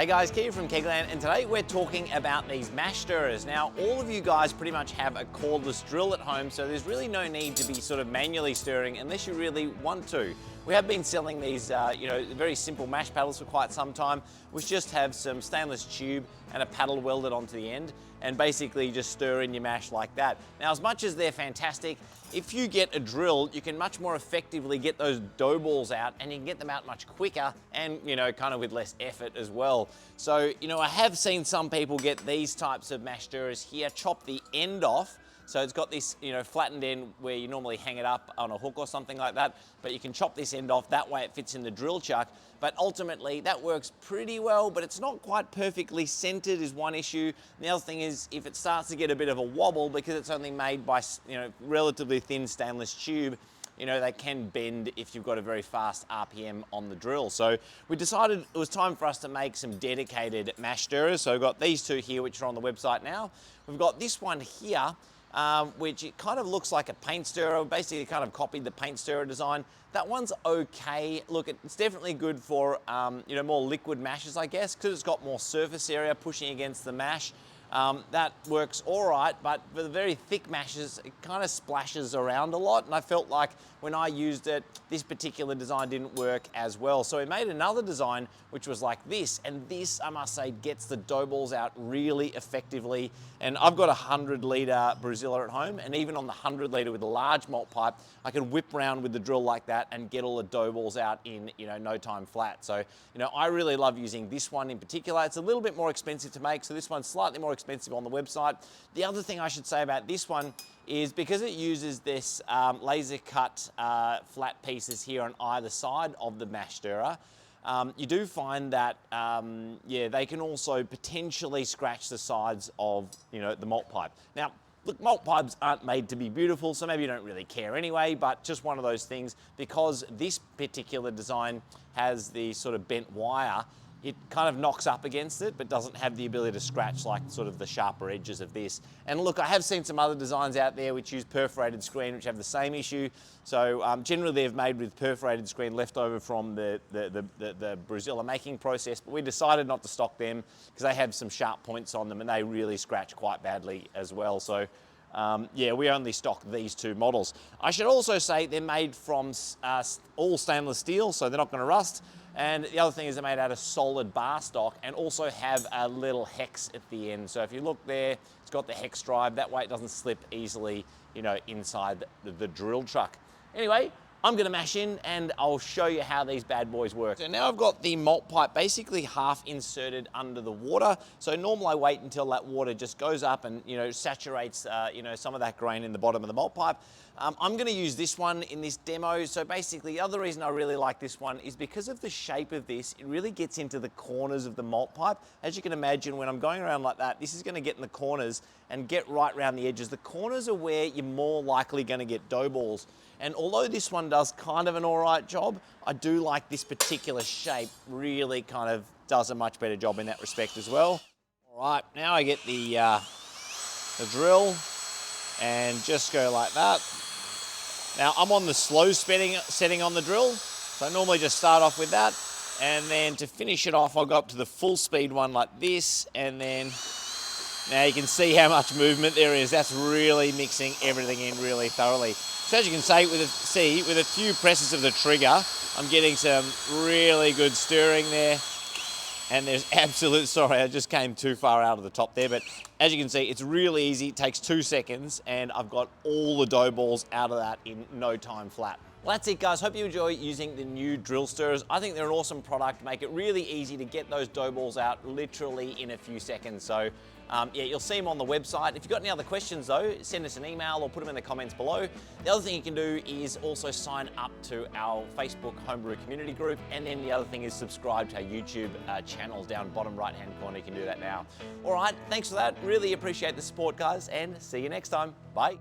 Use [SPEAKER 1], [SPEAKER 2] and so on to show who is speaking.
[SPEAKER 1] Hey guys, Keith from Kegland, and today we're talking about these Masturers. Now, all of you guys pretty much have a cordless drill at home, so there's really no need to be sort of manually stirring unless you really want to. We have been selling these, very simple mash paddles for quite some time, which just have some stainless tube and a paddle welded onto the end, and basically just stir in your mash like that. Now, as much as they're fantastic, if you get a drill, you can much more effectively get those dough balls out, and you can get them out much quicker and, kind of with less effort as well. So, I have seen some people get these types of mash stirrers here, chop the end off. So it's got this, flattened end where you normally hang it up on a hook or something like that, but you can chop this end off, that way it fits in the drill chuck. But ultimately that works pretty well, but it's not quite perfectly centered is one issue. The other thing is if it starts to get a bit of a wobble because it's only made by, relatively thin stainless tube, they can bend if you've got a very fast RPM on the drill. So we decided it was time for us to make some dedicated mash stirrers. So we've got these two here, which are on the website now. We've got this one here, which it kind of looks like a paint stirrer. Basically kind of copied the paint stirrer design. That one's okay. Look, it's definitely good for, more liquid mashes, I guess, because it's got more surface area pushing against the mash. That works all right, but for the very thick mashes, it kind of splashes around a lot, and I felt like when I used it, this particular design didn't work as well. So we made another design, which was like this, and this, I must say, gets the dough balls out really effectively. And I've got a 100-litre BrewZilla at home, and even on the 100-litre with a large malt pipe, I can whip around with the drill like that and get all the dough balls out in, no time flat. So, I really love using this one in particular. It's a little bit more expensive to make, so this one's slightly more expensive on the website. The other thing I should say about this one is because it uses this laser cut flat pieces here on either side of the mash stirrer, you do find that, they can also potentially scratch the sides of, the malt pipe. Now, look, malt pipes aren't made to be beautiful, so maybe you don't really care anyway, but just one of those things, because this particular design has the sort of bent wire, it kind of knocks up against it, but doesn't have the ability to scratch like sort of the sharper edges of this. And look, I have seen some other designs out there which use perforated screen, which have the same issue. So generally they're made with perforated screen left over from the BrewZilla making process, but we decided not to stock them because they have some sharp points on them and they really scratch quite badly as well. So we only stock these two models. I should also say they're made from all stainless steel, so they're not going to rust. And the other thing is they're made out of solid bar stock and also have a little hex at the end. So if you look there, it's got the hex drive. That way it doesn't slip easily, inside the drill truck. Anyway, I'm gonna mash in and I'll show you how these bad boys work. So now I've got the malt pipe basically half inserted under the water. So normally I wait until that water just goes up and saturates some of that grain in the bottom of the malt pipe. I'm gonna use this one in this demo. So basically the other reason I really like this one is because of the shape of this, it really gets into the corners of the malt pipe. As you can imagine, when I'm going around like that, this is gonna get in the corners and get right around the edges. The corners are where you're more likely gonna get dough balls. And although this one does kind of an all right job, I do like this particular shape really kind of does a much better job in that respect as well. All right, now I get the drill and just go like that. Now I'm on the slow setting on the drill, so I normally just start off with that. And then to finish it off, I'll go up to the full speed one like this, and then now you can see how much movement there is. That's really mixing everything in really thoroughly. So as you can see, with a few presses of the trigger, I'm getting some really good stirring there. And there's sorry, I just came too far out of the top there, but as you can see, it's really easy. It takes 2 seconds, and I've got all the dough balls out of that in no time flat. Well, that's it, guys. Hope you enjoy using the new drill stirrers. I think they're an awesome product. Make it really easy to get those dough balls out literally in a few seconds. So you'll see them on the website. If you've got any other questions though, send us an email or put them in the comments below. The other thing you can do is also sign up to our Facebook Homebrew community group. And then the other thing is subscribe to our YouTube channels down bottom right-hand corner. You can do that now. All right, thanks for that. Really appreciate the support, guys, and see you next time. Bye.